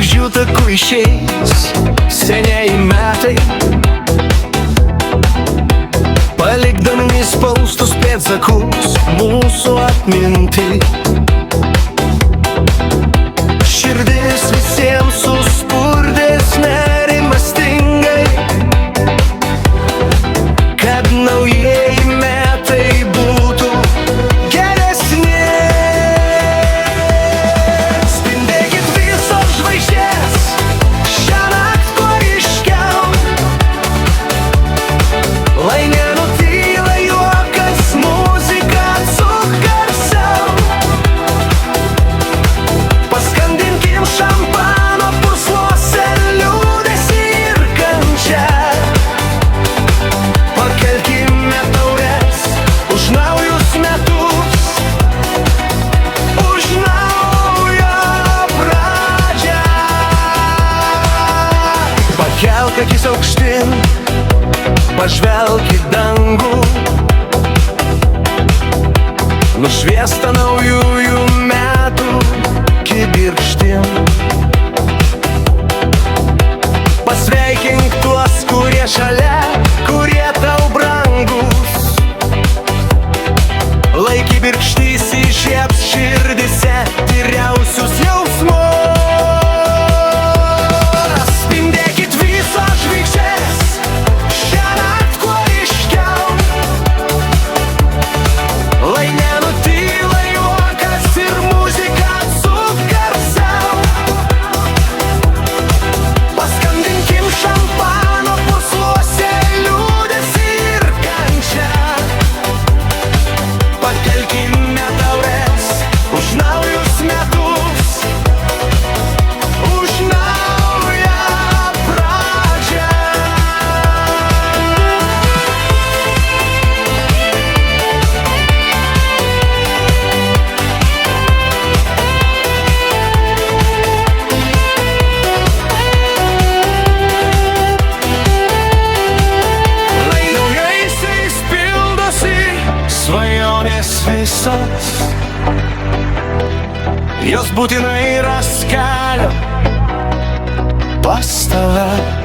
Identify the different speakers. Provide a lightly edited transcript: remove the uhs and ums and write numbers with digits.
Speaker 1: žvaigždžių takų išeis senieji metai, palikdami nespaustus pėdsakus mūsų atminti. Širdis visiems suspurdės nerimastingai, kad naujieji metai būtų geresni. Spindėkit visos žvaigždės šiąnakt kuo ryškiau, lai nenutyla juokas, muzika atsuk garsiau. Paskandinkim šampano purslose liūdesį ir kančią, pakelkime taures už naujus metus, už naują pradžią. Pakelk akis aukštyn, pažvelk į dangų, nušviestą naujųjų metų kibirkštim. Pasveikink tuos, kurie šalia, kurie tau brangus, lai kibirkštys įžiebs širdyse tyriausius jausmus. Spindėkit visos žvaigždės šiąnakt kuo ryškiau, lai nenutyla juokas ir muzika atsuk garsiau. Paskandinkim šampano purslose liūdesį ir kančią, pakelkime taures už naujus metus, už naują pradžią. Lai naujaisiais pildosi svajonės visos, jos būtinai ras kelią pas tave.